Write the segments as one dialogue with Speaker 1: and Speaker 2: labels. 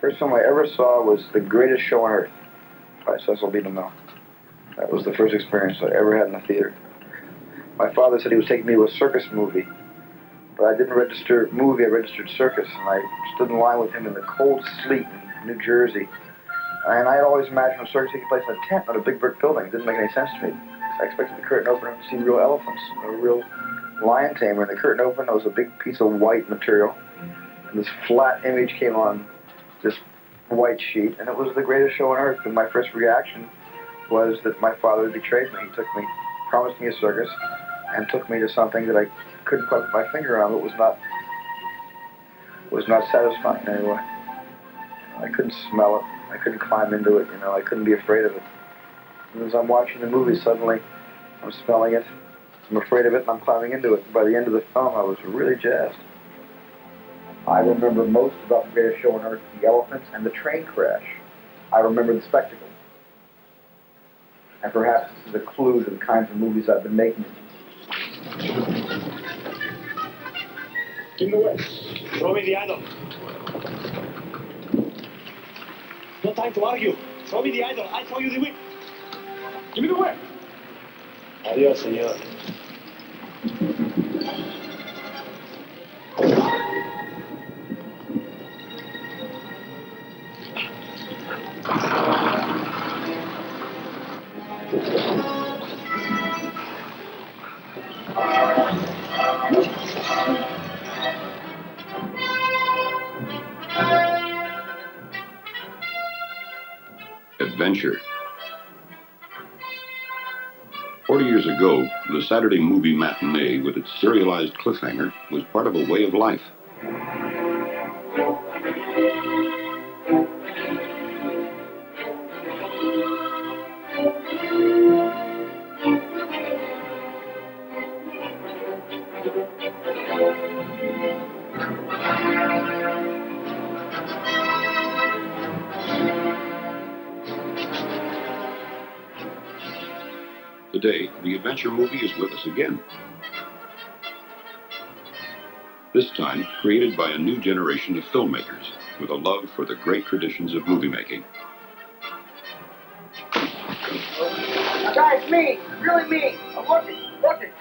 Speaker 1: First film I ever saw was The Greatest Show on Earth by Cecil B. DeMille. That was the first experience I ever had in a theater. My father said he was taking me to a circus movie, but I didn't register movie, I registered circus, and I stood in line with him in the cold sleet in New Jersey. And I had always imagined a circus taking place in a tent, not a big brick building. It didn't make any sense to me. I expected the curtain open and to see real elephants, a real lion tamer. And the curtain opened, there was a big piece of white material, and this flat image came on this white sheet, and it was The Greatest Show on Earth. And my first reaction was that my father betrayed me. He took me, promised me a circus, and took me to something that I couldn't quite put my finger on. It was not satisfying in any way. I couldn't smell it. I couldn't climb into it. I couldn't be afraid of it. And as I'm watching the movie, suddenly I'm smelling it. I'm afraid of it, and I'm climbing into it. And by the end of the film, I was really jazzed. I remember most about The Greatest Show on Earth, the elephants and the train crash. I remember the spectacle. And perhaps this is a clue to the kinds of movies I've been making.
Speaker 2: Give me the whip. Throw me the idol. No time to argue. Throw me the idol. I throw you the whip. Give me the whip. Adios, señor.
Speaker 3: Adventure. 40 years ago, the Saturday movie matinee with its serialized cliffhanger was part of a way of life. Today, the adventure movie is with us again. This time, created by a new generation of filmmakers with a love for the great traditions of movie making.
Speaker 1: Guys, me, really me. I'm looking.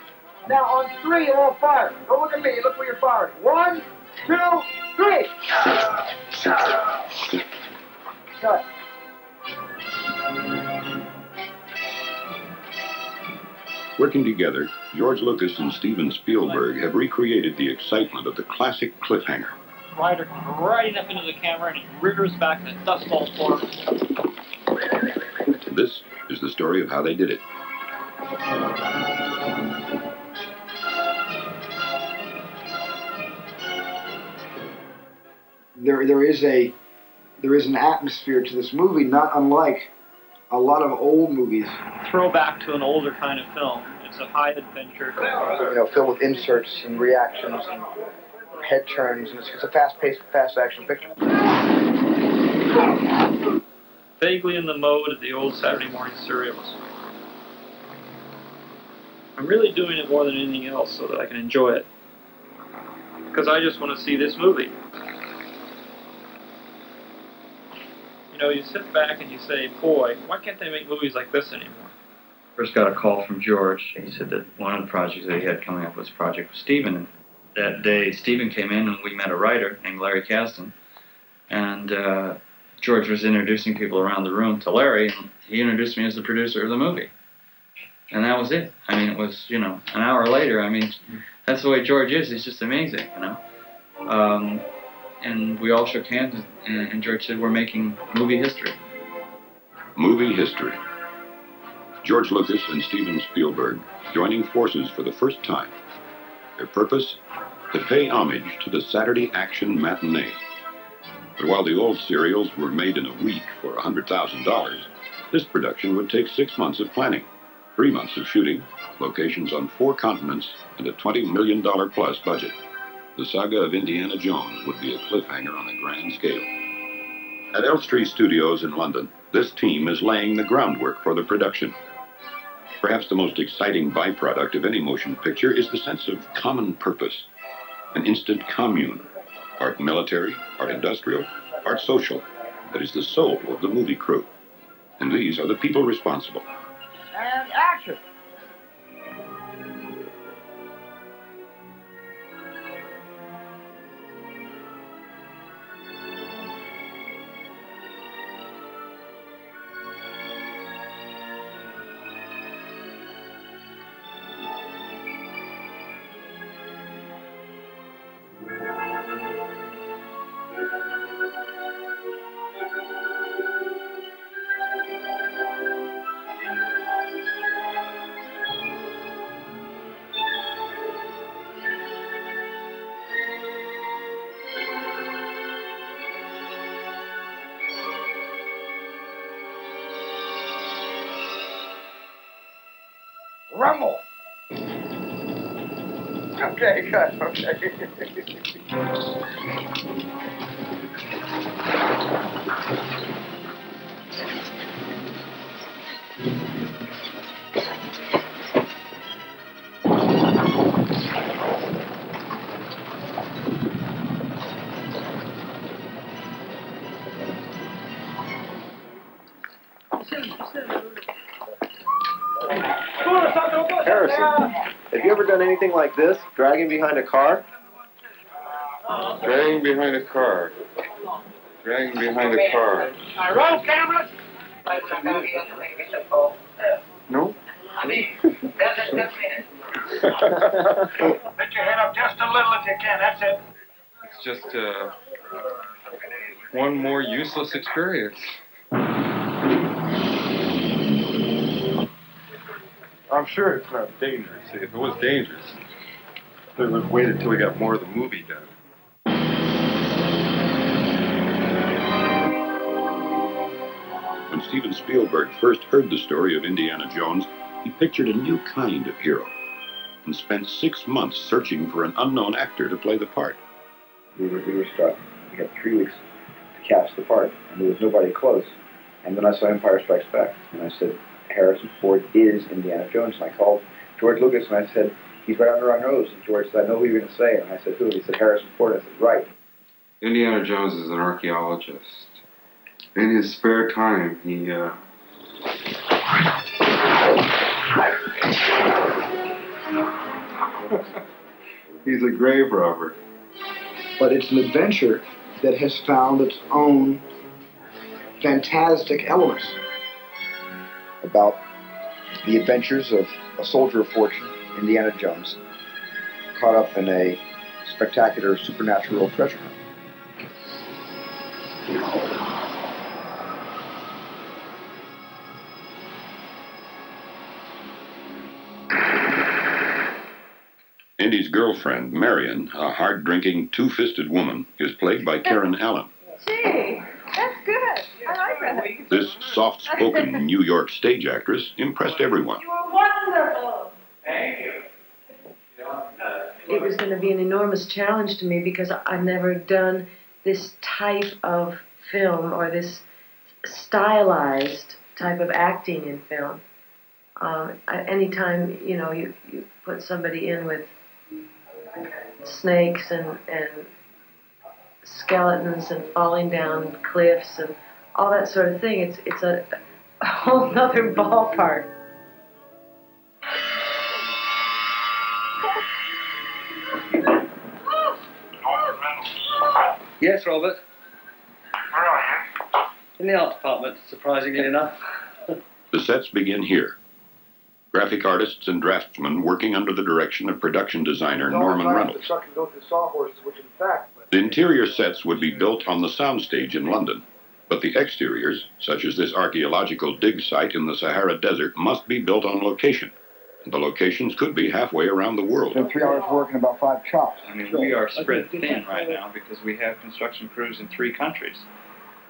Speaker 1: Now on 3, you're all fired. Don't look at me, look where you're firing. 1, 2, 3. Cut.
Speaker 3: Working together, George Lucas and Steven Spielberg have recreated the excitement of the classic cliffhanger.
Speaker 4: The rider comes right enough into the camera and he rears back in a dust ball form.
Speaker 3: This is the story of how they did it.
Speaker 1: There is an atmosphere to this movie, not unlike a lot of old movies.
Speaker 4: Throwback to an older kind of film. It's a high adventure.
Speaker 1: Filled with inserts and reactions and head turns, and it's a fast-paced, fast-action picture.
Speaker 4: Vaguely in the mode of the old Saturday morning serials. I'm really doing it more than anything else so that I can enjoy it. Because I just want to see this movie. You sit back and you say, boy, why can't they make movies like this anymore?
Speaker 5: First got a call from George. He said that one of the projects that he had coming up was a project with Steven. And that day, Steven came in and we met a writer named Larry Kasdan. And George was introducing people around the room to Larry, and he introduced me as the producer of the movie. And that was it. It was, an hour later. That's the way George is. He's just amazing, And we all shook hands, and George said, we're making movie history.
Speaker 3: Movie history. George Lucas and Steven Spielberg joining forces for the first time. Their purpose? To pay homage to the Saturday action matinee. But while the old serials were made in a week for $100,000, this production would take 6 months of planning, 3 months of shooting, locations on 4 continents, and a $20 million plus budget. The saga of Indiana Jones would be a cliffhanger on a grand scale. At Elstree Studios in London, this team is laying the groundwork for the production. Perhaps the most exciting byproduct of any motion picture is the sense of common purpose, an instant commune. Art military, art industrial, art social. that is the soul of the movie crew. And these are the people responsible.
Speaker 1: And action! Rumble! Okay, good, okay.
Speaker 6: Harrison, have you ever done anything like this? Dragging behind a car?
Speaker 7: Dragging behind a car. Dragging behind a car.
Speaker 2: Roll cameras!
Speaker 7: No?
Speaker 2: Lift your head up just a little if you can, that's it.
Speaker 7: It's just one more useless experience. I'm sure it's not dangerous. If it was dangerous, they would have waited till we got more of the movie done.
Speaker 3: When Steven Spielberg first heard the story of Indiana Jones, he pictured a new kind of hero and spent 6 months searching for an unknown actor to play the part.
Speaker 1: We were stuck. We had 3 weeks to cast the part, and there was nobody close. And then I saw Empire Strikes Back, and I said, Harrison Ford is Indiana Jones. And I called George Lucas, and I said, he's right under our nose. And George said, I know who you're going to say. And I said, who? And he said, Harrison Ford. I said, right.
Speaker 7: Indiana Jones is an archaeologist. In his spare time, he's a grave robber.
Speaker 1: But it's an adventure that has found its own fantastic elements about the adventures of a soldier of fortune, Indiana Jones, caught up in a spectacular supernatural treasure hunt.
Speaker 3: Indy's girlfriend, Marion, a hard-drinking, two-fisted woman, is played by Karen Allen.
Speaker 8: Gee, that's good. I like that.
Speaker 3: This soft-spoken New York stage actress impressed everyone.
Speaker 8: You were wonderful.
Speaker 2: Thank you.
Speaker 8: It was going to be an enormous challenge to me because I've never done this type of film or this stylized type of acting in film. Anytime, you put somebody in with snakes and skeletons and falling down cliffs and all that sort of thing, it's a whole nother ballpark.
Speaker 9: Yes, Robert.
Speaker 2: Where are you?
Speaker 9: In the art department, surprisingly enough.
Speaker 3: The sets begin here. Graphic artists and draftsmen working under the direction of production designer Norman Reynolds. The interior sets would be built on the soundstage in London, but the exteriors, such as this archaeological dig site in the Sahara Desert, must be built on location. And the locations could be halfway around the world.
Speaker 1: 3 hours work and about 5 chops.
Speaker 5: I mean, we are spread thin right now because we have construction crews in 3 countries.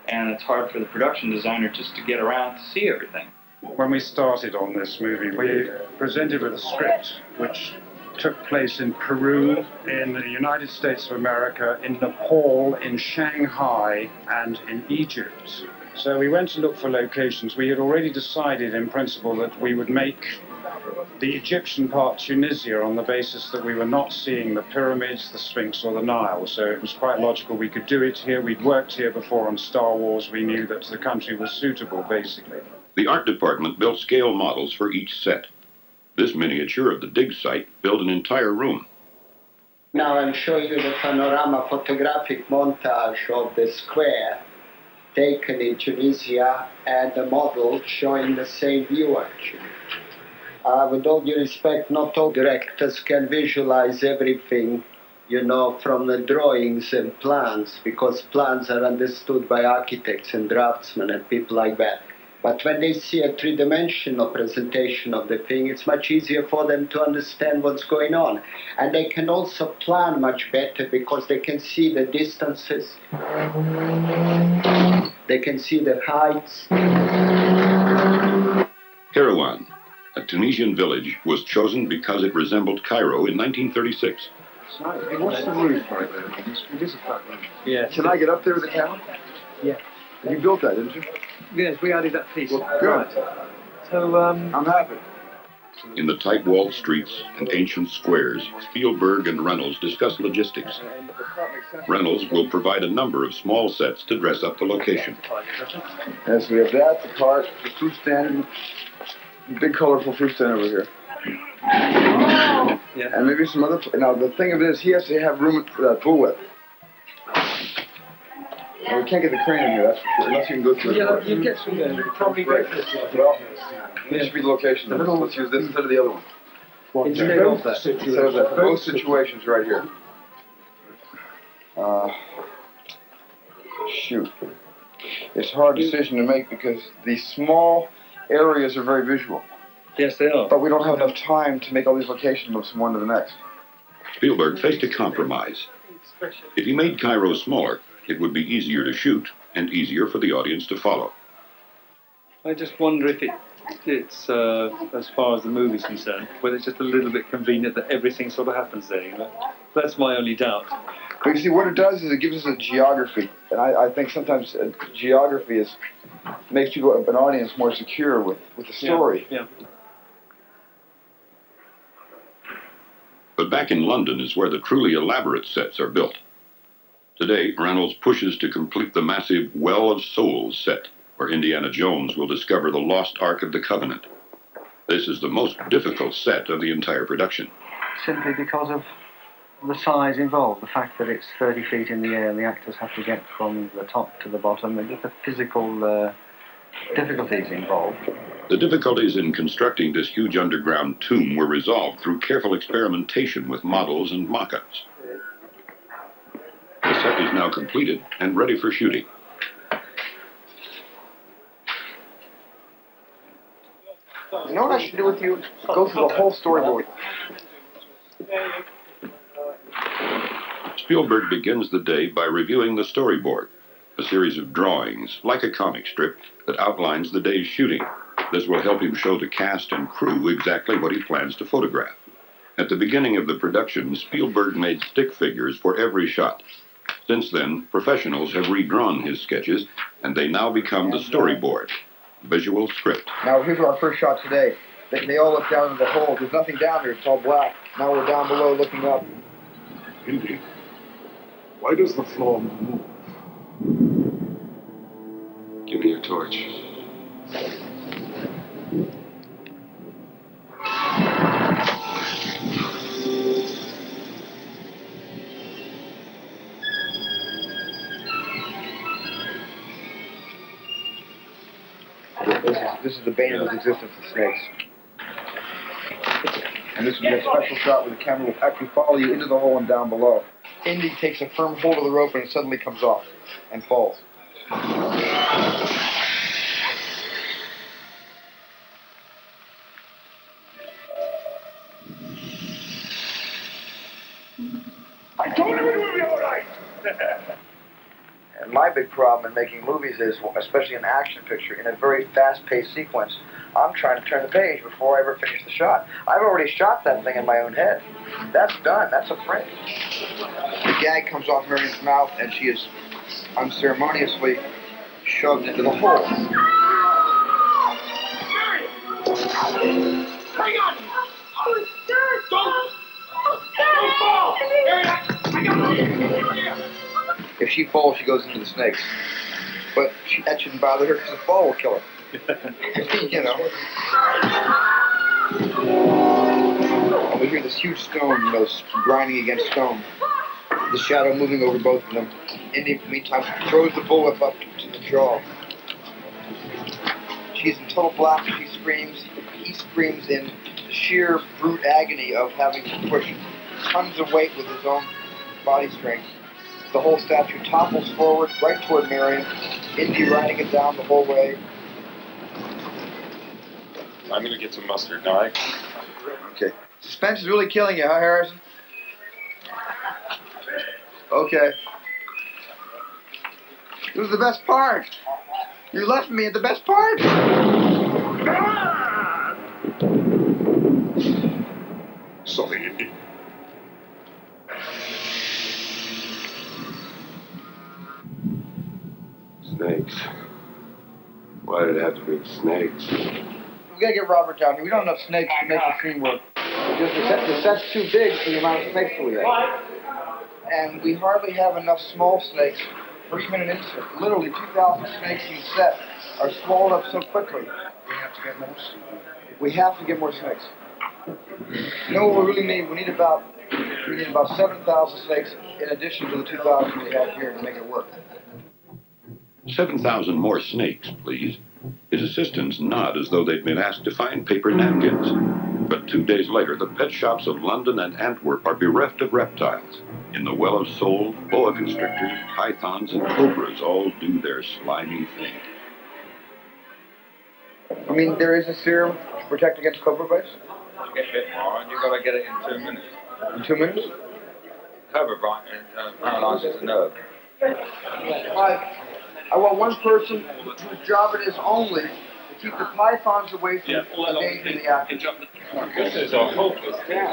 Speaker 5: And it's hard for the production designer just to get around to see everything.
Speaker 10: When we started on this movie, we presented with a script which took place in Peru, in the United States of America, in Nepal, in Shanghai, and in Egypt. So we went to look for locations. We had already decided in principle that we would make the Egyptian part, Tunisia, on the basis that we were not seeing the pyramids, the Sphinx, or the Nile. So it was quite logical we could do it here. We'd worked here before on Star Wars. We knew that the country was suitable, basically.
Speaker 3: The art department built scale models for each set. This miniature of the dig site filled an entire room.
Speaker 11: Now I'll show you the panorama photographic montage of the square taken in Tunisia and the model showing the same view, actually. With all due respect, not all directors can visualize everything, you know, from the drawings and plans, because plans are understood by architects and draftsmen and people like that. But when they see a three-dimensional presentation of the thing, it's much easier for them to understand what's going on. And they can also plan much better because they can see the distances, they can see the heights.
Speaker 3: Kairouan, a Tunisian village, was chosen because it resembled Cairo in 1936.
Speaker 1: Hey, what's the roof right there? It is a flat roof.
Speaker 9: Yeah.
Speaker 1: Can I get up there with the camera?
Speaker 9: Yeah.
Speaker 1: You built that, didn't you?
Speaker 9: Yes, we added that piece.
Speaker 1: Well, good.
Speaker 9: Right. So,
Speaker 1: I'm happy.
Speaker 3: In the tight-walled streets and ancient squares, Spielberg and Reynolds discuss logistics. Reynolds will provide a number of small sets to dress up the location.
Speaker 1: Yes, we have that, the cart, the fruit stand, big colorful fruit stand over here.
Speaker 9: yeah.
Speaker 1: And maybe some other. Now, the thing of it is, he has to have room for that pool width. Well, we can't get the crane in here, that's for sure, unless you can go through the door.
Speaker 9: You get through there. Probably
Speaker 1: Right.
Speaker 9: go through it.
Speaker 1: Well, this should be the location. Let's use this instead of the other one.
Speaker 9: Instead of that.
Speaker 1: Instead of that. Both situations right here. Shoot. It's a hard decision to make because these small areas are very visual.
Speaker 9: Yes, they are.
Speaker 1: But we don't have enough time to make all these locations move from one to the next.
Speaker 3: Spielberg faced a compromise. If he made Cairo smaller, it would be easier to shoot and easier for the audience to follow.
Speaker 9: I just wonder if it's as far as the movie's concerned, whether it's just a little bit convenient that everything sort of happens there, you know? That's my only doubt.
Speaker 1: But you see, what it does is it gives us a geography. And I think sometimes geography makes people, an audience, more secure with the story.
Speaker 9: Yeah.
Speaker 3: But back in London is where the truly elaborate sets are built. Today, Reynolds pushes to complete the massive Well of Souls set, where Indiana Jones will discover the lost Ark of the Covenant. This is the most difficult set of the entire production.
Speaker 12: Simply because of the size involved, the fact that it's 30 feet in the air and the actors have to get from the top to the bottom, and just the physical difficulties involved.
Speaker 3: The difficulties in constructing this huge underground tomb were resolved through careful experimentation with models and mock-ups. The set is now completed and ready for shooting.
Speaker 1: You know what I should do with you? Go through the whole storyboard.
Speaker 3: Spielberg begins the day by reviewing the storyboard, a series of drawings, like a comic strip, that outlines the day's shooting. This will help him show the cast and crew exactly what he plans to photograph. At the beginning of the production, Spielberg made stick figures for every shot. Since then, professionals have redrawn his sketches, and they now become the storyboard, visual script.
Speaker 1: Now, here's our first shot today. They all look down into the hole. There's nothing down there. It's all black. Now we're down below looking up.
Speaker 2: Indy, why does the floor move?
Speaker 7: Give me your torch.
Speaker 1: This is the bane of his existence, the snakes. And this would be a special shot where the camera will actually follow you into the hole and down below. Indy takes a firm hold of the rope and it suddenly comes off and falls.
Speaker 2: I told him it would be all right.
Speaker 1: And my big problem in making movies is, especially an action picture, in a very fast-paced sequence, I'm trying to turn the page before I ever finish the shot. I've already shot that thing in my own head. That's done. That's a print. The gag comes off Marion's mouth, and she is unceremoniously shoved into the hole.
Speaker 2: Hang on!
Speaker 8: Oh, God!
Speaker 2: Don't!
Speaker 8: Don't
Speaker 2: fall! Here!
Speaker 1: If she falls, she goes into the snakes. But that shouldn't bother her because the fall will kill her. You know. And we hear this huge stone, grinding against stone. The shadow moving over both of them. In the meantime, she throws the bullwhip up to the jaw. She's in total black. She screams. He screams in sheer brute agony of having to push tons of weight with his own body strength. The whole statue topples forward right toward Marion. Indy riding it down the whole way.
Speaker 7: I'm gonna get some mustard now.
Speaker 1: Okay. Suspense is really killing you, huh, Harrison? Okay. This was the best part. You left me at the best part.
Speaker 7: Sorry, Indy. Snakes. Why did it have to be snakes?
Speaker 1: We gotta get Robert down here. We don't have enough snakes to make the scene work. Just the set's too big for the amount of snakes that we have. And we hardly have enough small snakes for even an insert. Literally 2,000 snakes in the set are swallowed up so quickly.
Speaker 10: We have to get more.
Speaker 1: We have to get more snakes. You know what we really need? We need about 7,000 snakes in addition to the 2,000 we have here to make it work.
Speaker 3: 7,000 more snakes, please. His assistants nod as though they'd been asked to find paper napkins. But 2 days later, the pet shops of London and Antwerp are bereft of reptiles. In the Well of Soul, boa constrictors, pythons, and cobras all do their slimy thing.
Speaker 1: I mean, there is a serum to protect against cobra bites?
Speaker 13: You get bit more, and you've got to get it in 2 minutes.
Speaker 1: In 2 minutes?
Speaker 13: Cobra bite paralyzes the nerve.
Speaker 1: I want one person whose job it is only to keep the pythons away from engaging the actors.
Speaker 13: This is a hopeless thing.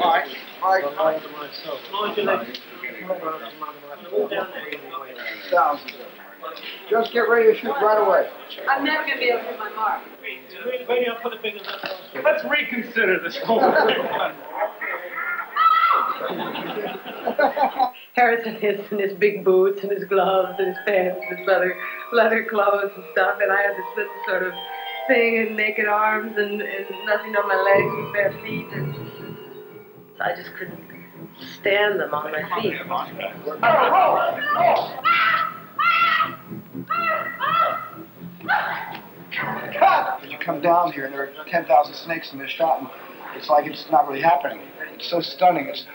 Speaker 1: Thousands of them. Just get ready to shoot right away.
Speaker 8: I'm never going to be able to hit my mark.
Speaker 2: Let's reconsider this whole thing.
Speaker 8: Harrison is in his big boots and his gloves and his pants and his leather clothes and stuff, and I had this little sort of thing and naked arms and nothing on my legs and bare feet, and so I just couldn't stand them on my feet.
Speaker 1: You come down here and there are 10,000 snakes in this shot, and it's like it's not really happening. It's so stunning. It's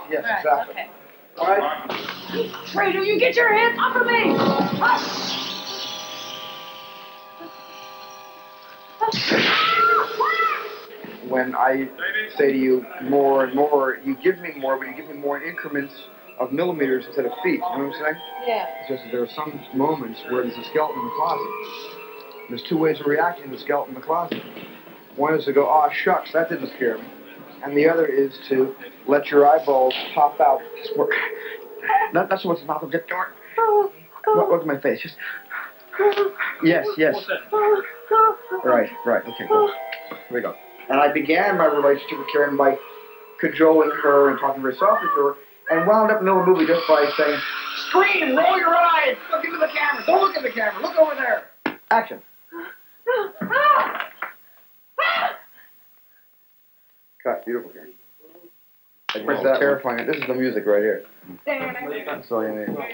Speaker 1: yes,
Speaker 8: Right,
Speaker 1: exactly.
Speaker 8: okay.
Speaker 1: All right.
Speaker 8: Traitor, you get your hands off of me!
Speaker 1: When I say to you more and more, you give me more, but you give me more in increments of millimeters instead of feet. You know what I'm saying?
Speaker 8: Yeah.
Speaker 1: It's just that there are some moments where there's a skeleton in the closet. There's two ways of reacting to the skeleton in the closet. One is to go, "Aw, shucks, that didn't scare me." And the other is to let your eyeballs pop out. Not so much the mouth will get dark. Look at my face. Just yes. Right. Okay, cool. Here we go. And I began my relationship with Karen by cajoling her and talking very softly to her, and wound up in the middle of the movie just by saying, "Scream, roll your eyes, look into the camera, don't look at the camera, look over there." Action. Cut, beautiful, Karen. That's terrifying. This is the music right here. That's all you need.
Speaker 14: Well,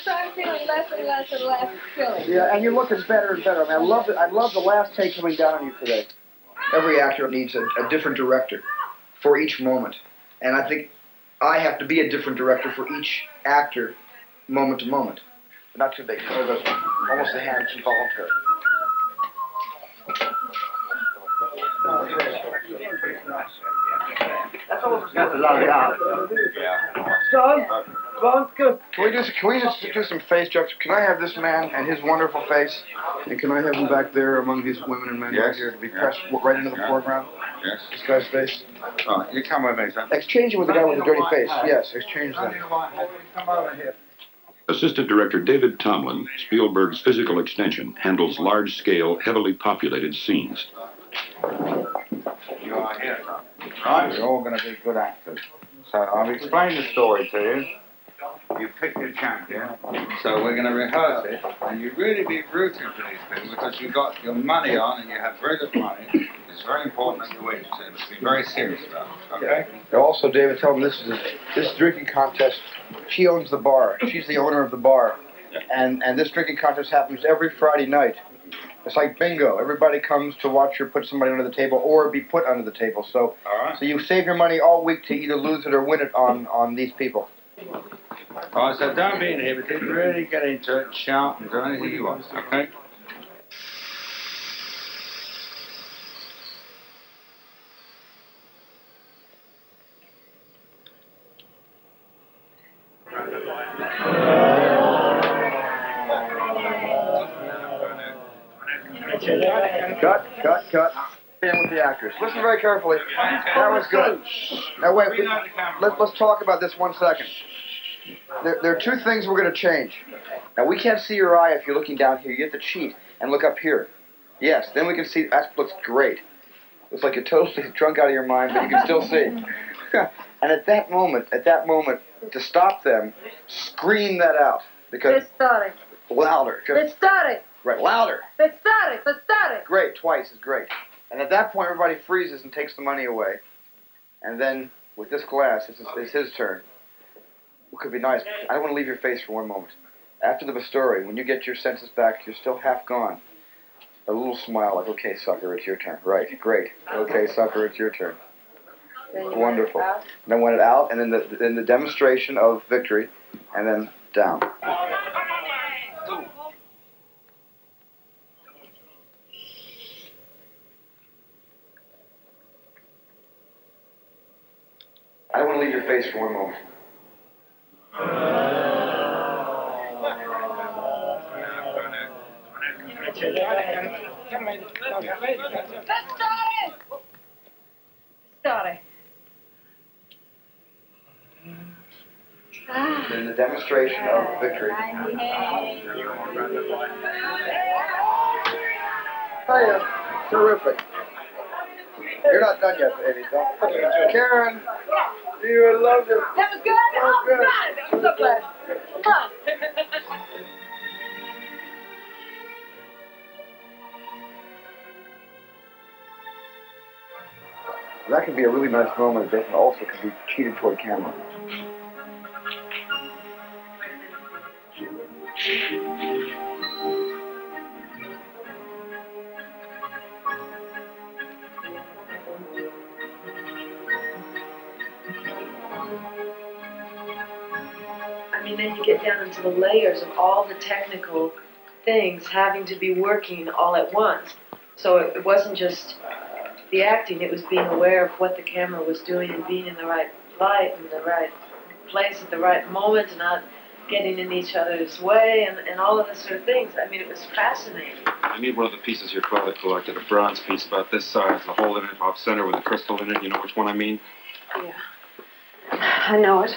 Speaker 14: so I'm feeling less and less and less silly.
Speaker 1: Yeah, and you're looking better and better. I mean, I love the last take coming down on you today. Every actor needs a different director for each moment. And I think I have to be a different director for each actor, moment to moment. But not too big. So it goes almost a hand, it's involuntary. That's a lot of out. Good. Can we just do some face jokes? Can I have this man and his wonderful face? And can I have him back there among these women and men right here to be pressed right into the foreground?
Speaker 13: Yes.
Speaker 1: This guy's face.
Speaker 13: Oh, you come with me, son.
Speaker 1: Exchange it with the guy with the dirty face. Yes, exchange them.
Speaker 10: Come over here.
Speaker 3: Assistant Director David Tomlin, Spielberg's physical extension, handles large-scale, heavily populated scenes.
Speaker 13: You are here. Right, you're all going to be good actors. So I've explained the story to you. You picked your champion. So we're going to rehearse it. And you really be rooting for these people because you've got your money on and you have very good money. It's very important that you win. So let's be very serious about it. Okay?
Speaker 1: Yeah. Also, David, tell them this drinking contest. She owns the bar. She's the owner of the bar. And this drinking contest happens every Friday night. It's like bingo. Everybody comes to watch her put somebody under the table or be put under the table. So, so you save your money all week to either lose it or win it on these people.
Speaker 13: All right, so don't be inhibited. Really get into it, shout, and do anything you want. Okay?
Speaker 1: Cut. In with the actors. Listen very carefully. That was good. Now wait, let's talk about this 1 second. There are two things we're going to change. Now we can't see your eye if you're looking down here. You have to cheat and look up here. Yes, then we can see. That looks great. Looks like you're totally drunk out of your mind, but you can still see. And at that moment, to stop them, scream that out because louder. Right, louder. Great, twice is great. And at that point, everybody freezes and takes the money away. And then, with this glass, it's his turn. What could be nice, I don't want to leave your face for one moment. After the Basturi, when you get your senses back, you're still half gone. A little smile like, okay, sucker, it's your turn. Right, great. Okay, sucker, it's your turn. Wonderful. And then when it out, and then the demonstration of victory, and then down. I don't want to leave your face for one moment. Then the demonstration of victory. Hiya. Terrific. You're not done yet, baby. Karen, you loved it.
Speaker 14: That was good? Oh, God, I'm so glad. Come on.
Speaker 1: That could be a really nice moment. It also could be cheated toward camera.
Speaker 8: I mean, then you get down into the layers of all the technical things having to be working all at once. So it wasn't just the acting, it was being aware of what the camera was doing and being in the right light and the right place at the right moment and not getting in each other's way and all of those sort of things. I mean, it was fascinating.
Speaker 7: I need one of the pieces your father collected, a bronze piece about this size, the hole in it, off center with a crystal in it. You know which one I mean?
Speaker 14: Yeah. I know it.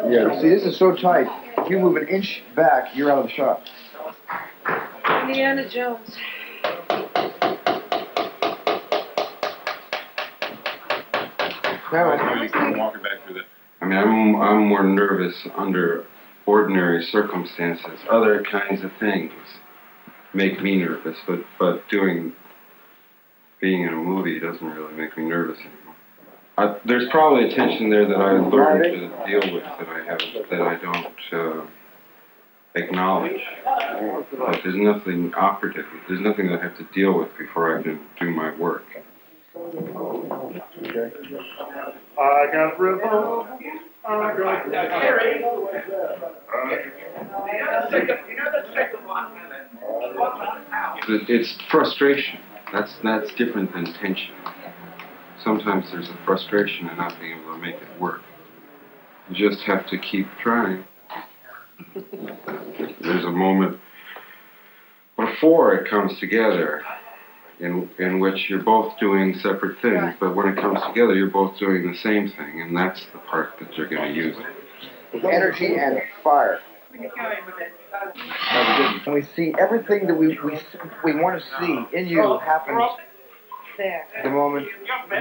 Speaker 1: Yeah, see, this is so tight. If you move an inch back, you're out of the shot.
Speaker 8: Indiana Jones.
Speaker 7: Walking back through the... I mean, I'm more nervous under ordinary circumstances. Other kinds of things make me nervous, but being in a movie doesn't really make me nervous anymore. There's probably a tension there that I learned to deal with that I don't acknowledge. But there's nothing operative. There's nothing that I have to deal with before I can do my work.
Speaker 1: Okay.
Speaker 2: I got rhythm. I got
Speaker 7: It's frustration. That's different than tension. Sometimes there's a frustration in not being able to make it work. You just have to keep trying. There's a moment before it comes together in which you're both doing separate things, but when it comes together, you're both doing the same thing, and that's the part that you're going to use.
Speaker 1: Energy and fire. And we see everything that we want to see in you happens
Speaker 8: there.
Speaker 1: The moment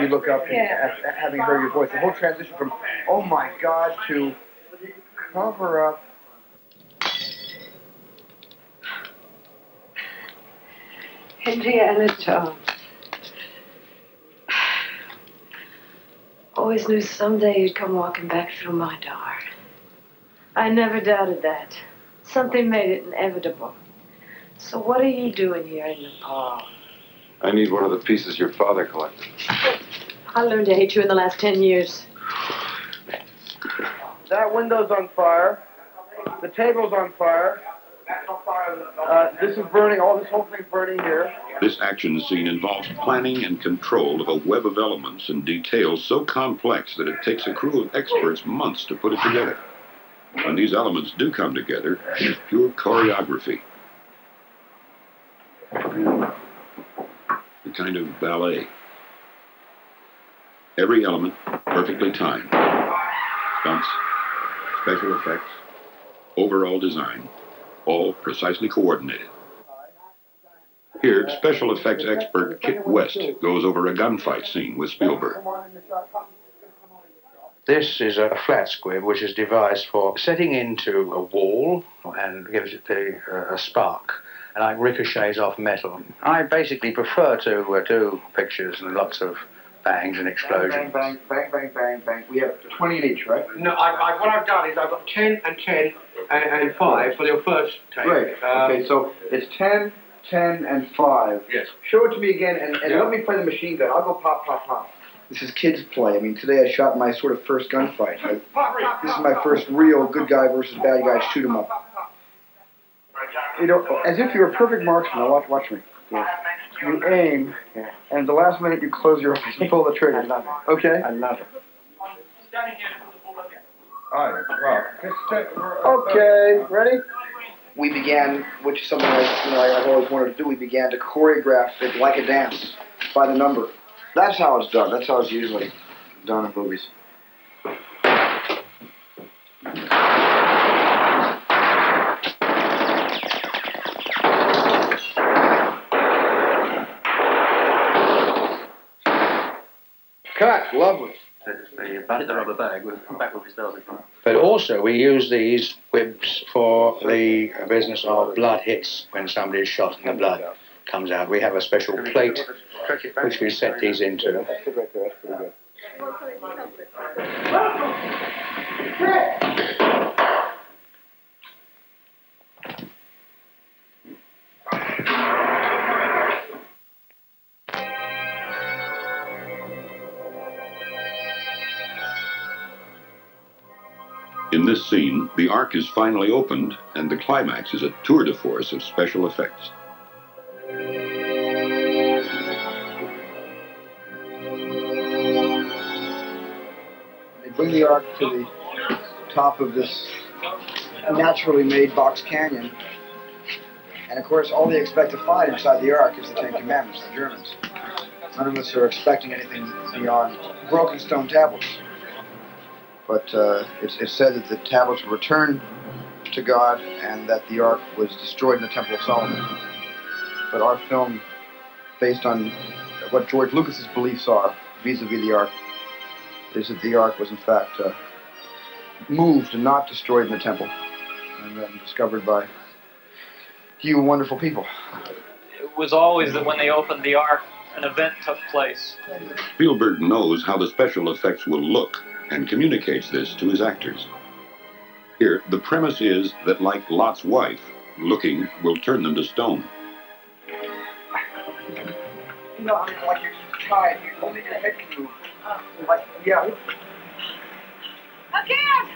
Speaker 1: you look up and
Speaker 8: Yeah.
Speaker 1: having heard your voice, the whole transition from, oh my God, to cover up.
Speaker 8: Indiana Jones. Always knew someday you'd come walking back through my door. I never doubted that. Something made it inevitable. So what are you doing here in Nepal?
Speaker 7: I need one of the pieces your father collected.
Speaker 8: I learned to hate you in the last 10 years.
Speaker 1: That window's on fire. The table's on fire. This is burning. All this whole thing's burning here.
Speaker 3: This action scene involves planning and control of a web of elements and details so complex that it takes a crew of experts months to put it together. When these elements do come together, it's pure choreography. A kind of ballet. Every element perfectly timed. Stunts, special effects, overall design, all precisely coordinated. Here, special effects expert Kit West goes over a gunfight scene with Spielberg.
Speaker 15: This is a flat squib which is devised for setting into a wall and gives it a spark, and like ricochets off metal. I basically prefer to do pictures and lots of bangs and explosions.
Speaker 1: Bang, bang, bang, bang, bang, bang. We have 20 in each, right?
Speaker 15: No, what I've done is I've got 10 and 10 and 5 for your first take.
Speaker 1: Great. Okay, so it's 10, 10, and 5.
Speaker 15: Yes.
Speaker 1: Show it to me again, and let me play the machine gun. I'll go pop, pop, pop. This is kids' play. I mean, today I shot my sort of first gunfight. This is my first real good guy versus bad guy shoot 'em up. You know, as if you're a perfect marksman. Now watch me. Yeah. You aim, and at the last minute you close your eyes and pull the trigger.
Speaker 15: I love it.
Speaker 1: Okay?
Speaker 15: I love it.
Speaker 7: All right, well,
Speaker 1: Okay, ready? We began, which is something I've always wanted to do. We began to choreograph it like a dance by the number. That's how it's done. That's how it's usually done in movies. Cut. Lovely.
Speaker 15: The rubber bag back where we started from. But also we use these whips for the business of blood hits when somebody is shot and the blood comes out. We have a special plate which we set these into.
Speaker 1: That's good right there. That's pretty good.
Speaker 3: In this scene, the Ark is finally opened, and the climax is a tour de force of special effects.
Speaker 1: They bring the Ark to the top of this naturally made box canyon, and of course all they expect to find inside the Ark is the Ten Commandments, the Germans. None of us are expecting anything beyond broken stone tablets. But it's said that the tablets were returned to God and that the Ark was destroyed in the Temple of Solomon. But our film, based on what George Lucas's beliefs are vis-a-vis the Ark, is that the Ark was in fact moved and not destroyed in the temple, and then discovered by you wonderful people.
Speaker 4: It was always that when they opened the Ark, an event took place.
Speaker 3: Spielberg knows how the special effects will look and communicates this to his actors. Here, the premise is that, like Lot's wife, looking will turn them to stone.
Speaker 1: You know, I mean, like you're tied, only your head can move. Like, yeah.
Speaker 14: I can't!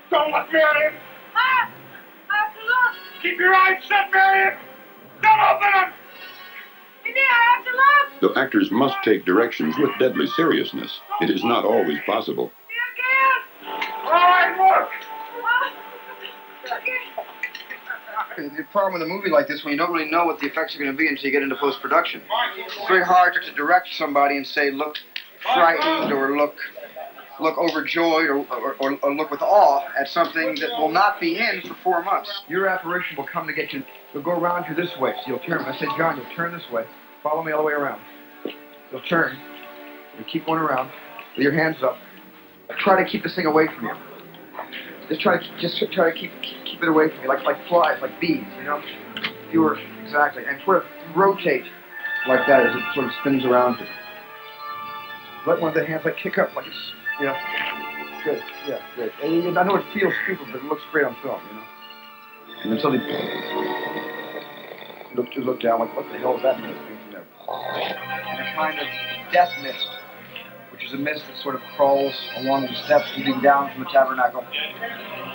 Speaker 2: Don't look, Marion!
Speaker 14: I have to look!
Speaker 2: Keep your eyes shut, Marion! Don't open them!
Speaker 14: Maybe I have to look!
Speaker 3: The actors must take directions with deadly seriousness. It is not always possible.
Speaker 2: All right, look!
Speaker 1: The problem with a movie like this, when you don't really know what the effects are going to be until you get into post-production, it's very hard to direct somebody and say, look frightened or look overjoyed or look with awe at something that will not be in for 4 months. Your apparition will come to get you. You'll go around you this way, so you'll turn. I said, John, you'll turn this way. Follow me all the way around. You'll turn. You keep going around with your hands up. Try to keep this thing away from you. Just try to keep it away from you, like flies, like bees, you know. Exactly, and sort of rotate like that as it sort of spins around you. Let one of the hands like kick up, like it's, you know. Good, yeah, good. And I know it feels stupid, but it looks great on film, you know. And then suddenly, you look down, like, what the hell is that mist? You know. And a kind of death mist, which is a mist that sort of crawls along the steps leading down from the tabernacle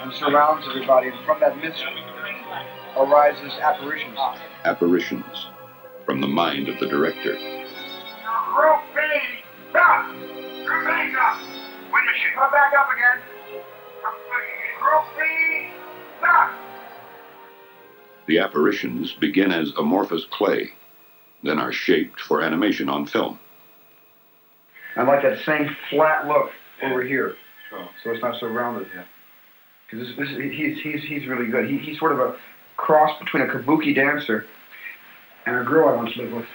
Speaker 1: and surrounds everybody. And from that mist arises apparitions.
Speaker 3: Apparitions from the mind of the director.
Speaker 16: Group B, stop! Group A, stop! Wind machine. Come back up again. Group B, stop!
Speaker 3: The apparitions begin as amorphous clay, then are shaped for animation on film.
Speaker 1: I like that same flat look over here, so it's not so rounded. Because he's really good. He's sort of a cross between a kabuki dancer and a girl I once lived with.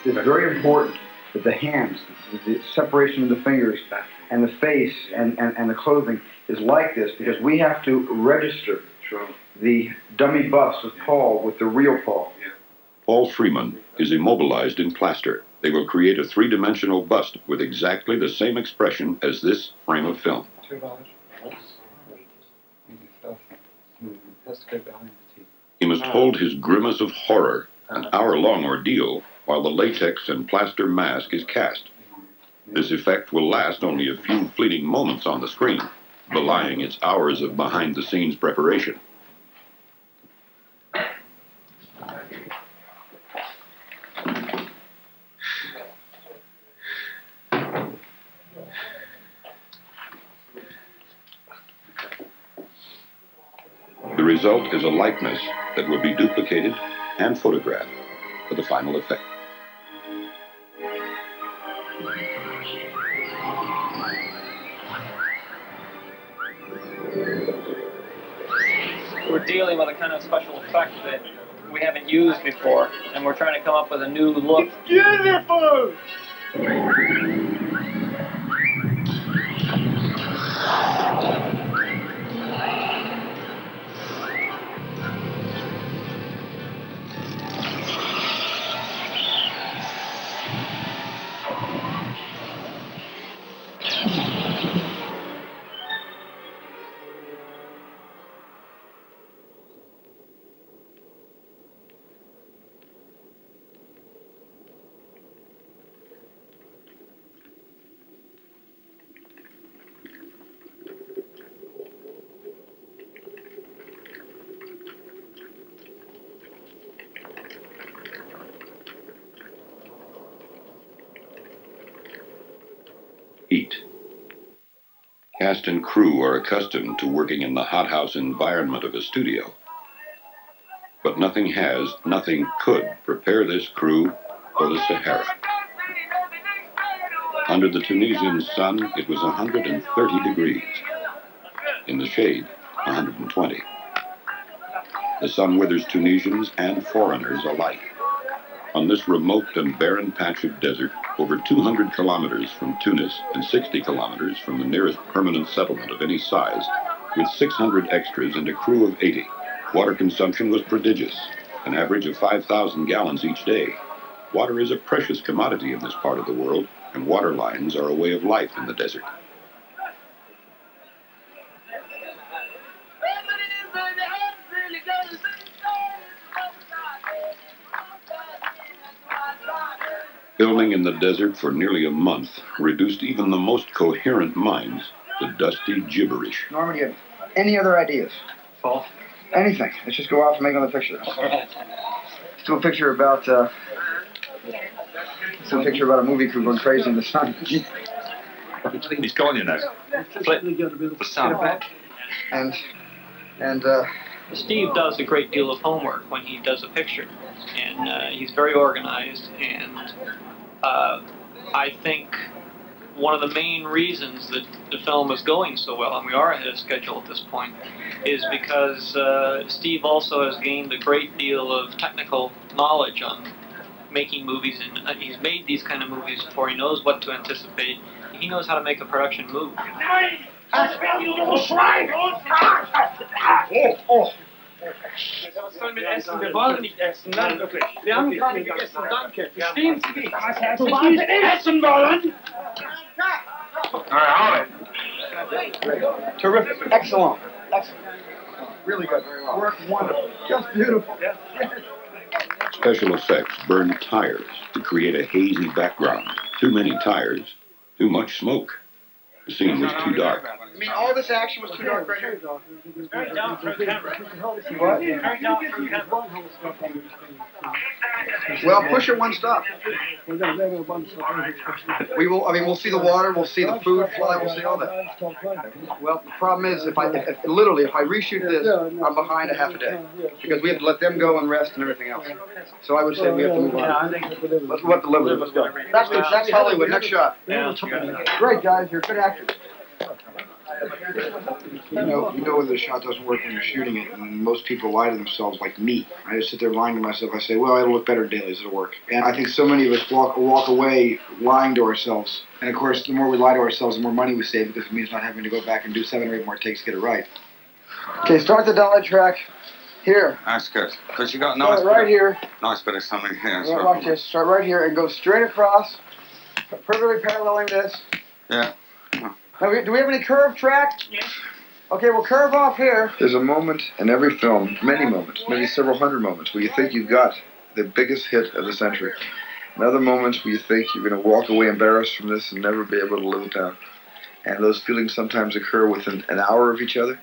Speaker 1: It's very important that the hands, the separation of the fingers, and the face, and the clothing is like this, because we have to register the dummy bust of Paul with the real Paul.
Speaker 3: Paul Freeman is immobilized in plaster. They will create a three-dimensional bust with exactly the same expression as this frame of film. He must hold his grimace of horror, an hour-long ordeal, while the latex and plaster mask is cast. This effect will last only a few fleeting moments on the screen, belying its hours of behind-the-scenes preparation. The result is a likeness that will be duplicated and photographed for the final effect.
Speaker 4: We're dealing with a kind of special effect that we haven't used before, and we're trying to come up with a new look.
Speaker 16: Beautiful!
Speaker 3: Heat. Cast and crew are accustomed to working in the hothouse environment of a studio. But nothing could prepare this crew for the Sahara. Under the Tunisian sun, it was 130 degrees. In the shade, 120. The sun withers Tunisians and foreigners alike. On this remote and barren patch of desert, over 200 kilometers from Tunis and 60 kilometers from the nearest permanent settlement of any size, with 600 extras and a crew of 80, water consumption was prodigious, an average of 5,000 gallons each day. Water is a precious commodity in this part of the world, and water lines are a way of life in the desert. Filming in the desert for nearly a month reduced even the most coherent minds to dusty gibberish.
Speaker 1: Norman, do you have any other ideas?
Speaker 4: Paul?
Speaker 1: Anything. Let's just go off and make another picture. Let's do a picture about a movie crew going crazy in the sun.
Speaker 2: He's gone, you know. The sun.
Speaker 1: And
Speaker 4: Steve does a great deal of homework when he does a picture, and he's very organized, and I think one of the main reasons that the film is going so well, and we are ahead of schedule at this point, is because Steve also has gained a great deal of technical knowledge on making movies, and he's made these kind of movies before. He knows what to anticipate. He knows how to make a production move.
Speaker 16: You little Schwein!
Speaker 2: Was soll mit Essen? Wir wollen nicht essen. Nein, wirklich. Wir haben gerade gegessen. Danke. Verstehen Sie nicht? Du wolltest nicht essen wollen?
Speaker 16: All right, hold it.
Speaker 6: Terrific. Excellent. Excellent. Really good. Work wonderful. Just beautiful.
Speaker 3: Special effects burned tires to create a hazy background. Too many tires, too much smoke. The scene was too dark.
Speaker 6: I mean, all this action was too dark right here.
Speaker 2: Very down for a camera.
Speaker 6: What?
Speaker 2: Very down for a camera.
Speaker 6: Well, push it one stop. We will. I mean, we'll see the water. We'll see the food fly. We'll see all that. Well, the problem is, if I reshoot this, I'm behind a half a day because we have to let them go and rest and everything else. So I would say we have to move on. Let's let the liberty. Let's go. That's Hollywood. Next shot. Great guys, you're good actors.
Speaker 1: You know whether the shot doesn't work when you're shooting it, and most people lie to themselves like me. I just sit there lying to myself. I say, well, it'll look better dailies, it'll work. And I think so many of us walk away lying to ourselves. And of course, the more we lie to ourselves, the more money we save because it means not having to go back and do 7 or 8 more takes to get it right.
Speaker 6: Okay, start the dolly track here.
Speaker 13: That's good. Because you got
Speaker 6: Start right here.
Speaker 13: Nice bit of something here.
Speaker 6: Right, watch this. Start right here and go straight across, perfectly paralleling this.
Speaker 13: Yeah.
Speaker 6: Now, do we have any curved track? Yes. Okay, we'll curve off here.
Speaker 1: There's a moment in every film, many moments, maybe several hundred moments, where you think you've got the biggest hit of the century. And other moments where you think you're going to walk away embarrassed from this and never be able to live it down. And those feelings sometimes occur within an hour of each other,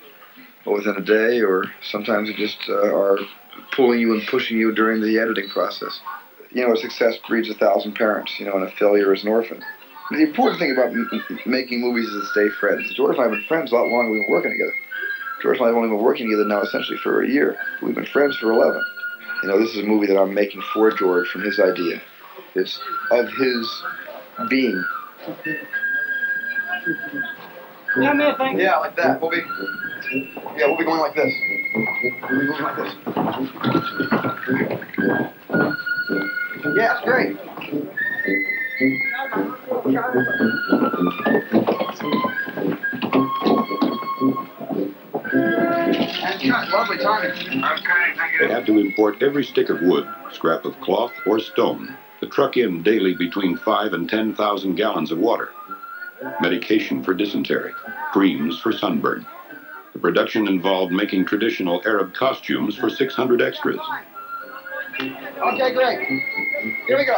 Speaker 1: or within a day, or sometimes they just are pulling you and pushing you during the editing process. You know, a success breeds 1,000 parents, and a failure is an orphan. The important thing about making movies is to stay friends. George and I have been friends a lot longer than we've been working together. George and I have only been working together now essentially for a year. We've been friends for 11. This is a movie that I'm making for George from his idea. It's of his being.
Speaker 2: Yeah, man, thank you.
Speaker 6: Yeah, like that. We'll be going like this. We'll be moving like this. Yeah, it's great. Lovely timing.
Speaker 3: They had to import every stick of wood, scrap of cloth, or stone to truck in daily between 5,000 and 10,000 gallons of water. Medication for dysentery, creams for sunburn. The production involved making traditional Arab costumes for 600 extras.
Speaker 6: Okay, great. Here we go.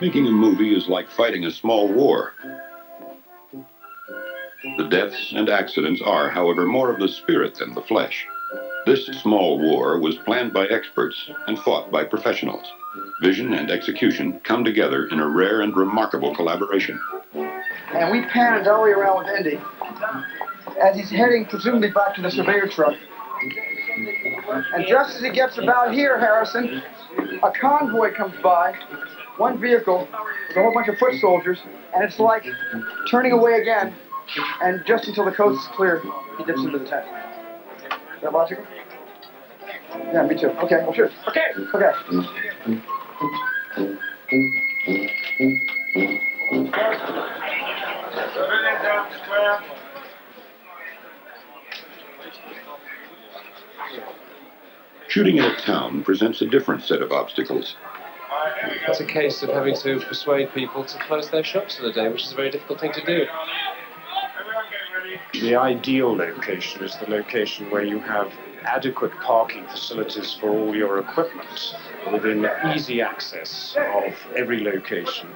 Speaker 3: Making a movie is like fighting a small war. The deaths and accidents are, however, more of the spirit than the flesh. This small war was planned by experts and fought by professionals. Vision and execution come together in a rare and remarkable collaboration.
Speaker 6: And we pan a dolly around with Indy as he's heading presumably back to the surveyor truck. And just as he gets about here, Harrison, a convoy comes by, one vehicle with a whole bunch of foot soldiers, and it's like turning away again, and just until the coast is clear, he dips into the tent. Is that logical? Yeah, me too. Okay, well, sure. Okay.
Speaker 3: Shooting in a town presents a different set of obstacles.
Speaker 17: It's a case of having to persuade people to close their shops for the day, which is a very difficult thing to do.
Speaker 10: The ideal location is the location where you have adequate parking facilities for all your equipment within easy access of every location,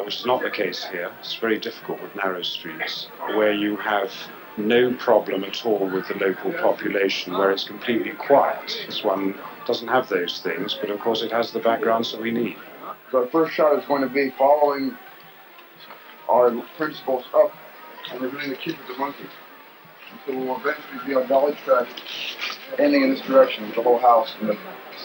Speaker 10: which is not the case here. It's very difficult with narrow streets, where you have no problem at all with the local population, where it's completely quiet. This one doesn't have those things, but of course it has the backgrounds that we need.
Speaker 6: So the first shot is going to be following our principals up, and we're doing the kid with the monkey. So we'll eventually be on dolly track, ending in this direction with the whole house and the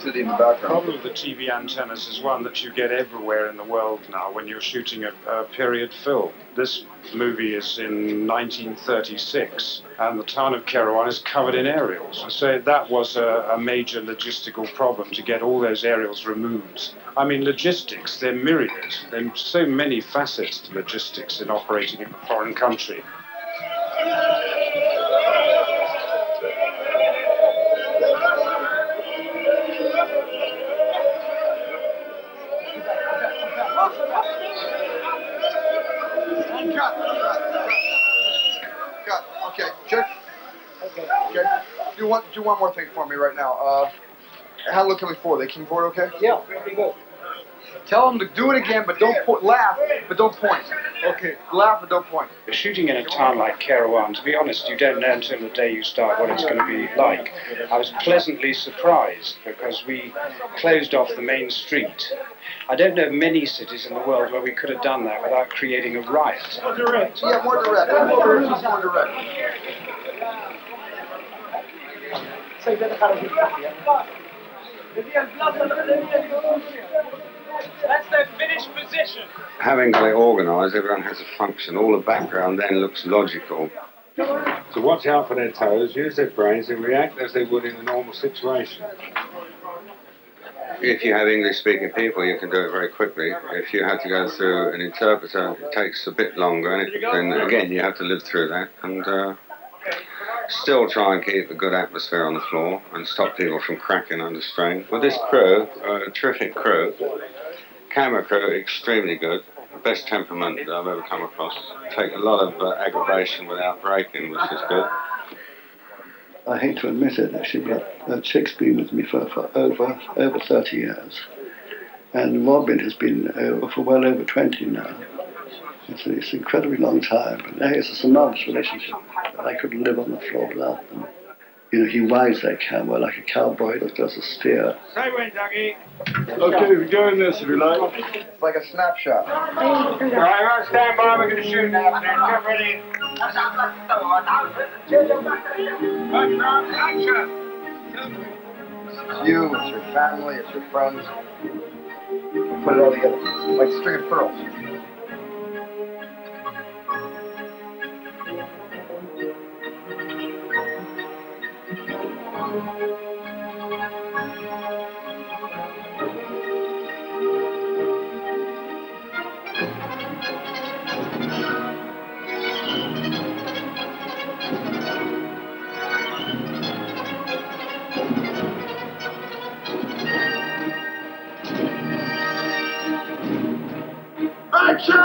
Speaker 6: city in the background.
Speaker 10: The problem with the TV antennas is one that you get everywhere in the world now when you're shooting a period film. This movie is in 1936, and the town of Kairouan is covered in aerials. So that was a major logistical problem, to get all those aerials removed. I mean, logistics, they're myriad. There are so many facets to logistics in operating in a foreign country.
Speaker 6: Cut. Okay, check. Okay. Do one more thing for me right now. How look coming forward? They came forward okay?
Speaker 17: Yeah, pretty good.
Speaker 6: Tell them to do it again, but don't laugh, but don't point. Okay, laugh, but don't point.
Speaker 10: Shooting in a town like Kairouan, to be honest, you don't know until the day you start what it's going to be like. I was pleasantly surprised because we closed off the main street. I don't know many cities in the world where we could have done that without creating a riot.
Speaker 6: More direct. Yeah, more direct. More direct.
Speaker 2: That's their finished position.
Speaker 7: Having got it organised, everyone has a function. All the background then looks logical.
Speaker 13: So watch out for their toes, use their brains, and react as they would in a normal situation.
Speaker 7: If you have English-speaking people, you can do it very quickly. If you have to go through an interpreter, it takes a bit longer, and then again you have to live through that, and still try and keep a good atmosphere on the floor and stop people from cracking under strain. With this crew, a terrific crew, camera crew, extremely good, the best temperament that I've ever come across. Take a lot of aggravation without breaking, which is good.
Speaker 18: I hate to admit it, actually, but Chick's been with me for over 30 years. And Robin has been for well over 20 now. It's an incredibly long time, but it's a synonymous relationship. I couldn't live on the floor without them. You know, he rides that camera like a cowboy that does a steer.
Speaker 2: Say when, Dougie.
Speaker 6: Okay, we go in this if you like. It's like a snapshot.
Speaker 2: Right, stand by. We're going to shoot now. Get ready.
Speaker 6: It's you, it's your family, it's your friends. Put it all together, like a string of pearls.
Speaker 16: Action!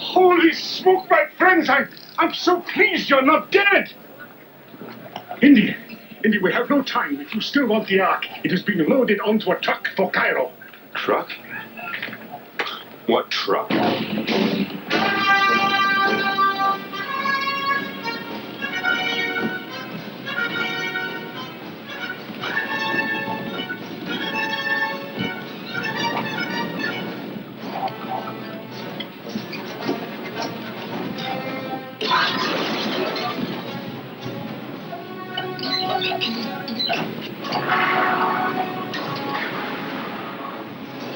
Speaker 10: Holy smoke, my friends! I'm so pleased you're not dead! Indy,
Speaker 19: Indy, we have no time. If you still want the Ark, it has been loaded onto a truck for Cairo.
Speaker 3: Truck? What truck?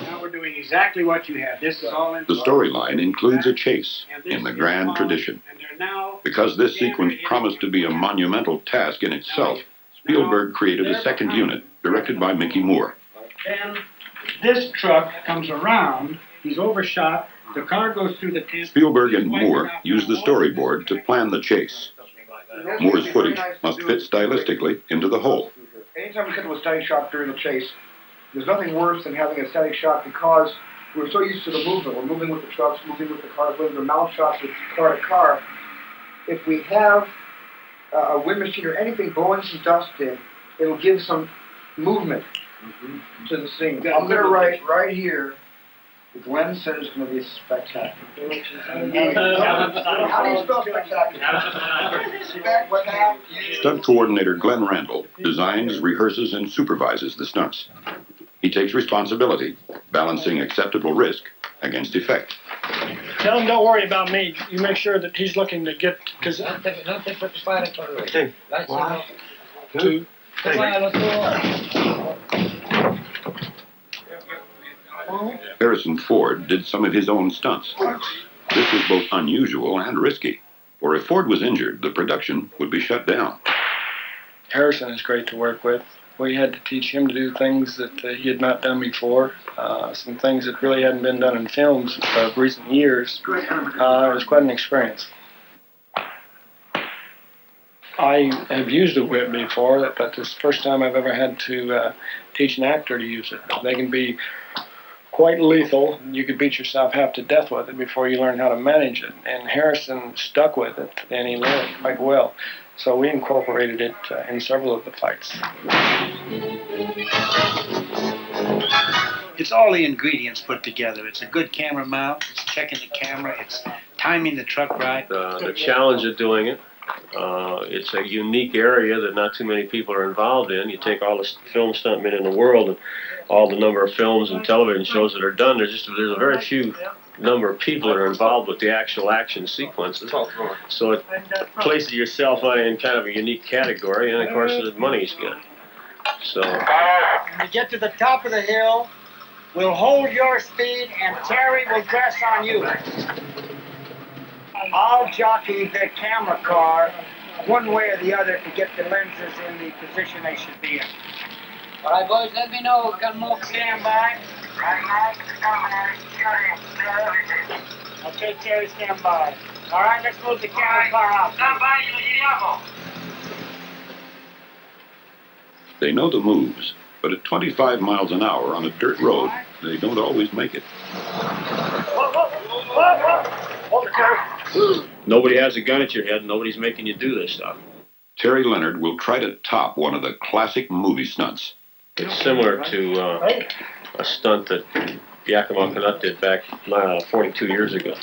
Speaker 20: Now we're doing exactly what you had. This is all in
Speaker 3: The storyline includes a chase in the grand tradition. Because this sequence promised to be a monumental task in itself, Spielberg created a second unit directed by Mickey Moore.
Speaker 20: Then this truck comes around. He's overshot. The car goes through the tent.
Speaker 3: Spielberg and Moore used the storyboard to plan the chase. Moore's footage must fit stylistically into the whole.
Speaker 6: Anytime we cut to a static shot during the chase, there's nothing worse than having a static shot because we're so used to the movement. We're moving with the trucks, moving with the cars, moving the mount shots with car to car. If we have a wind machine or anything blowing some dust in, it'll give some movement to the scene. I'm going to write right here, Glenn said it's going to be spectacular. How do you spell spectacular?
Speaker 3: Stunt coordinator Glenn Randall designs, rehearses, and supervises the stunts. He takes responsibility, balancing acceptable risk against effect.
Speaker 19: Tell him don't worry about me. You make sure that he's looking to get, because...
Speaker 3: Harrison Ford did some of his own stunts. This was both unusual and risky, for if Ford was injured, the production would be shut down.
Speaker 19: Harrison is great to work with. We had to teach him to do things that he had not done before, some things that really hadn't been done in films of recent years. It was quite an experience. I have used a whip before, but this is the first time I've ever had to teach an actor to use it. They can be quite lethal. You could beat yourself half to death with it before you learn how to manage it. And Harrison stuck with it, and he learned quite well. So we incorporated it in several of the fights.
Speaker 21: It's all the ingredients put together. It's a good camera mount, it's checking the camera, it's timing the truck right.
Speaker 17: The challenge of doing it. It's a unique area that not too many people are involved in. You take all the film stuntmen in the world and all the number of films and television shows that are done, there's a very few number of people that are involved with the actual action sequences. So it places yourself in kind of a unique category, and of course the money's good. So
Speaker 11: when we get to the top of the hill, we'll hold your speed and Terry will dress on you. I'll jockey the camera car one way or the other to get the lenses in the position they should be in. All right, boys, let me know. We can move. Stand by. Okay, Terry, stand by. All right, let's move the camera car out. Stand by,
Speaker 3: They know the moves, but at 25 miles an hour on a dirt road, they don't always make it.
Speaker 17: nobody has a gun at your head, nobody's making you do this stuff.
Speaker 3: Terry Leonard will try to top one of the classic movie stunts.
Speaker 17: It's similar to a stunt that Yakima Canutt did back 42 years ago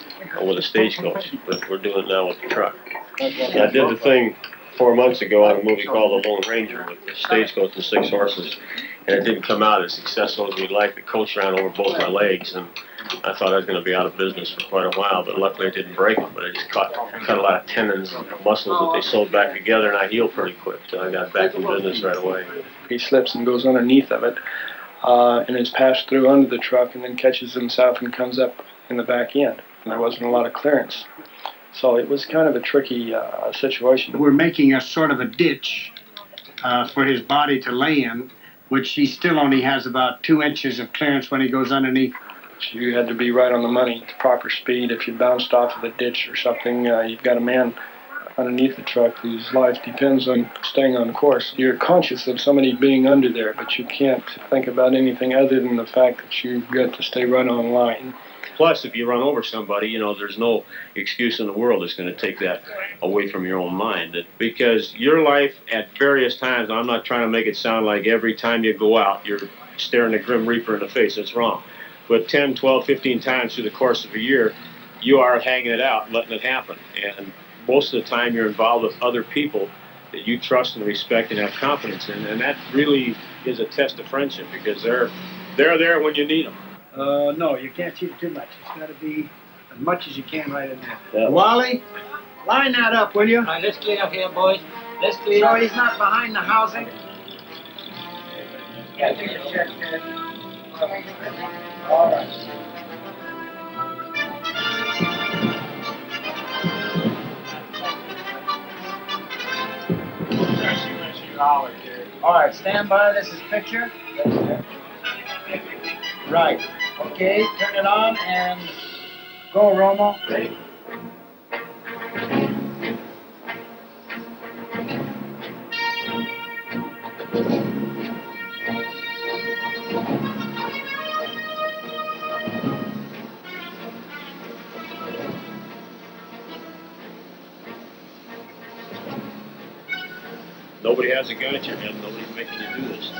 Speaker 17: with a stagecoach, but we're doing it now with the truck. I did the thing 4 months ago on a movie called The Lone Ranger with the stagecoach and 6 horses, and it didn't come out as successful as we'd like. The coach ran over both my legs, and I thought I was going to be out of business for quite a while, but luckily it didn't break them, but it just cut a lot of tendons and muscles that they sewed back together, and I healed pretty quick, so I got back in business right away.
Speaker 19: He slips and goes underneath of it, and is passed through under the truck and then catches himself and comes up in the back end. And there wasn't a lot of clearance. So it was kind of a tricky situation.
Speaker 20: We're making a sort of a ditch for his body to lay in, which he still only has about 2 inches of clearance when he goes underneath.
Speaker 19: You had to be right on the money, proper speed. If you bounced off of a ditch or something, you've got a man underneath the truck whose life depends on staying on course. You're conscious of somebody being under there, but you can't think about anything other than the fact that you've got to stay right on line.
Speaker 17: Plus, if you run over somebody, you know, there's no excuse in the world that's going to take that away from your own mind. Because your life at various times, I'm not trying to make it sound like every time you go out, you're staring the Grim Reaper in the face. That's wrong. But 10, 12, 15 times through the course of a year, you are hanging it out, letting it happen. And most of the time, you're involved with other people that you trust and respect and have confidence in. And that really is a test of friendship, because they're there when you need them.
Speaker 21: No, you can't cheat too much. It's got to be as much as you can right in there.
Speaker 17: Yeah.
Speaker 21: Wally, line that up, will you?
Speaker 5: All right, let's clear up here, boys. Let's clear
Speaker 21: So
Speaker 5: up.
Speaker 21: he's not behind the housing?
Speaker 5: Yeah, take a check, man.
Speaker 21: All right. All right, stand by. This is picture. Right. Okay, turn it on and go, Romo.
Speaker 17: Nobody has a gun at your head. Nobody's making you do this.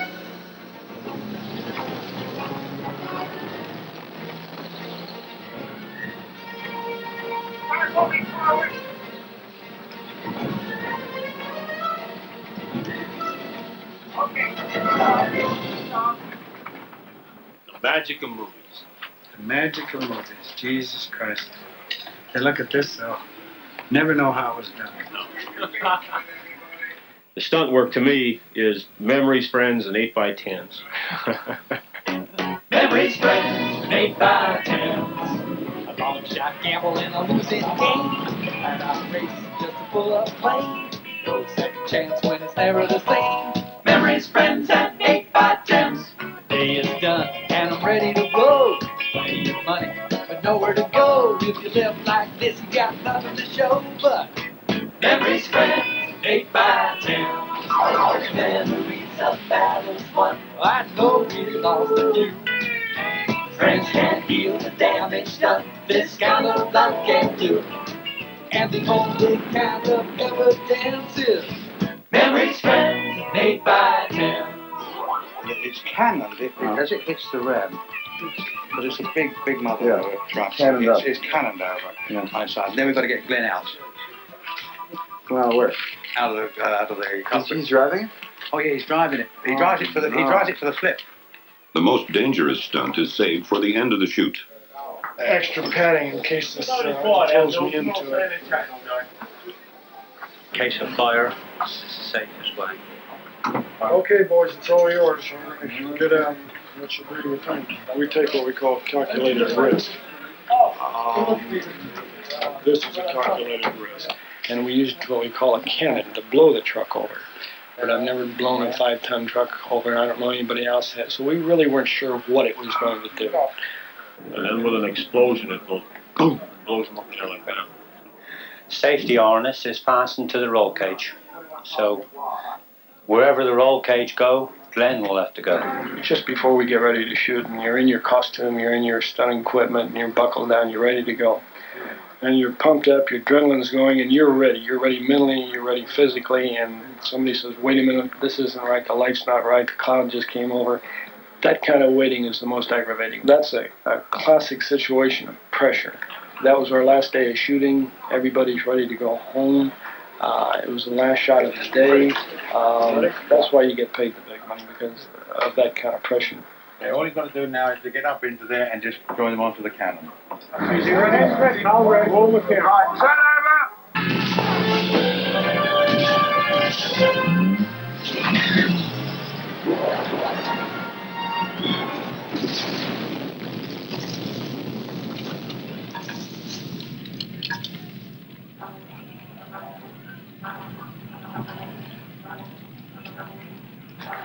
Speaker 17: The magic of movies.
Speaker 21: The magic of movies. Jesus Christ. Hey, look at this, though. Never know how it was done.
Speaker 17: No. The stunt work to me is memories, friends, and 8x10s.
Speaker 5: Memories, friends, 8x10s. A long shot gamble in a losing game. And I race just to pull up plane. No second chance when it's never the same. Memories, friends, and 8x10s. The day is done and I'm ready to blow. Plenty of money, but nowhere to go. If you live like this, you got nothing to show. But memories, friends, 8x10s. Memories of battles won. I know we lost a few. Friends can't heal the damage done. This kind of love can do. And the only kind of evidence is memories, friends, 8x10.
Speaker 15: It's cannon as it hits the ram. Because it's a big mother truck. It's cannoned over.
Speaker 1: Yeah.
Speaker 15: Outside. Then we've got to get Glenn out.
Speaker 1: Well, where?
Speaker 15: Out of the cockpit.
Speaker 1: He's driving it?
Speaker 15: Oh yeah, he's driving it. He drives it for the flip.
Speaker 3: The most dangerous stunt is saved for the end of the shoot.
Speaker 19: Extra padding in case this kills me into it.
Speaker 17: In case of fire, it's the safest way.
Speaker 19: Okay, boys, it's all yours. I'm going to get out and let you do your thing. We take what we call calculated risk. This is a calculated risk. And we use what we call a cannon to blow the truck over. But I've never blown a 5-ton truck over. I don't know anybody else has. So we really weren't sure what it was going to do.
Speaker 17: And then with an explosion, it will blows them up there like that.
Speaker 5: Safety harness is fastened to the roll cage. So wherever the roll cage go, Glenn will have to go.
Speaker 19: Just before we get ready to shoot, and you're in your costume, you're in your stunning equipment, and you're buckled down, you're ready to go. And you're pumped up, your adrenaline's going, and you're ready. You're ready mentally, you're ready physically, and somebody says, wait a minute, this isn't right, the light's not right, the cloud just came over. That kind of waiting is the most aggravating. That's a classic situation of pressure. That was our last day of shooting. Everybody's ready to go home. It was the last shot of the day. That's why you get paid the big money, because of that kind of pressure.
Speaker 15: Yeah, all you've got to do now is to get up into there and just join them onto the cannon.
Speaker 21: Is he ready? Ready. All ready. Roll with him. Right, turn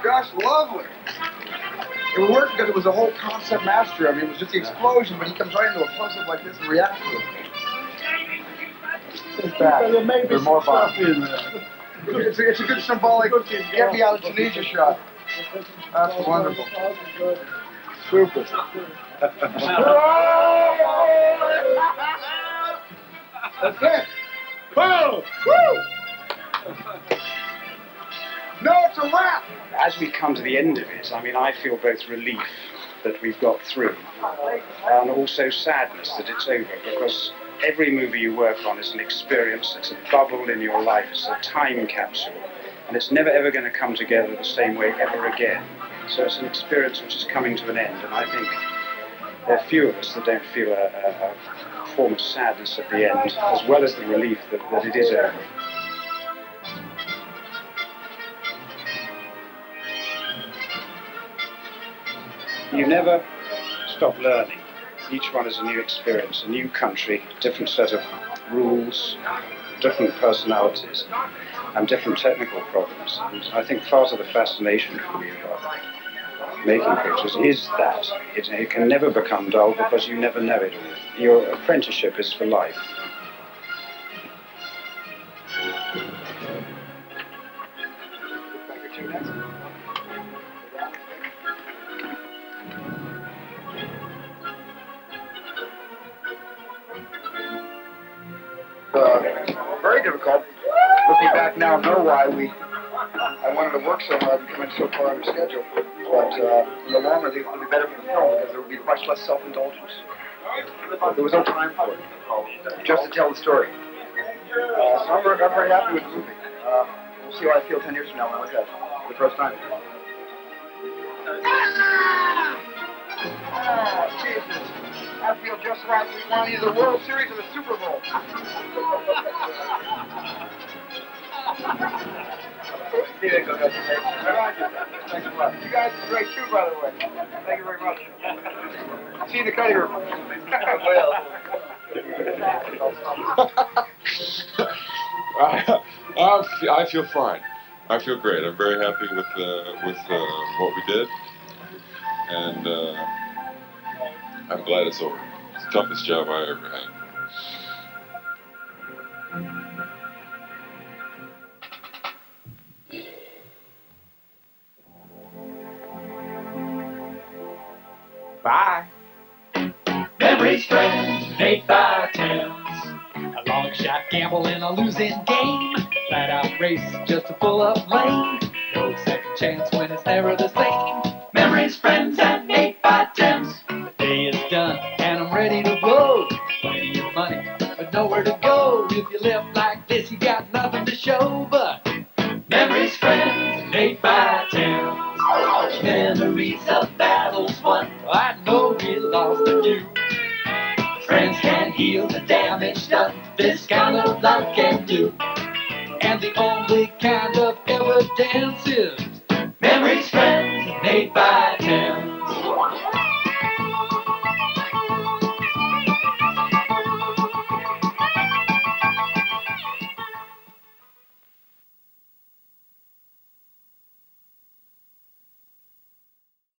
Speaker 6: Gosh, lovely. It worked because it was a whole concept master. I mean, it was just the explosion, but he comes right into a puzzle like this and reacts to it. It's bad. There's more bombs. It's a good symbolic get me out of Tunisia shot. That's wonderful.
Speaker 21: Super.
Speaker 6: That's it. Whoa! Woo! No, it's a wrap.
Speaker 10: As we come to the end of it, I mean, I feel both relief that we've got through and also sadness that it's over, because every movie you work on is an experience, it's a bubble in your life, it's a time capsule, and it's never ever going to come together the same way ever again. So it's an experience which is coming to an end, and I think there are few of us that don't feel a form of sadness at the end, as well as the relief that it is over. You never stop learning. Each one is a new experience, a new country, different set of rules, different personalities, and different technical problems. And I think part of the fascination for me about making pictures is that it can never become dull because you never know it all. Your apprenticeship is for life.
Speaker 6: Very difficult. Looking back now, I know why I wanted to work so hard and come in so far under schedule. But in the long run, I think it would be better for the film because there would be much less self-indulgence. There was no time for it, just to tell the story. So I'm very happy with the movie. We'll see how I feel 10 years from now when I look at it for the first time. Jesus. I feel just like we won either the World Series or the Super Bowl. See you guys. Thanks a lot. You guys are great too, by the way. Thank you very much. See you in the cutting room.
Speaker 9: I feel fine. I feel great. I'm very happy with what we did, and I'm glad it's over. It's the toughest job I ever had.
Speaker 5: Bye. Memories, friends, made by towns. A long shot gamble in a losing game. Flat out race just to pull up lane. No second chance when it's never the same. Memories, friends, and made by towns. The day is done and I'm ready to blow. Plenty of money, but nowhere to go. If you live like this, you got nothing to show. But memories, friends, made by towns. Memories of battles won. I know we lost a few. Friends can heal the damage done. This kind of love can do. And the only kind of evidence is memories, friends, made by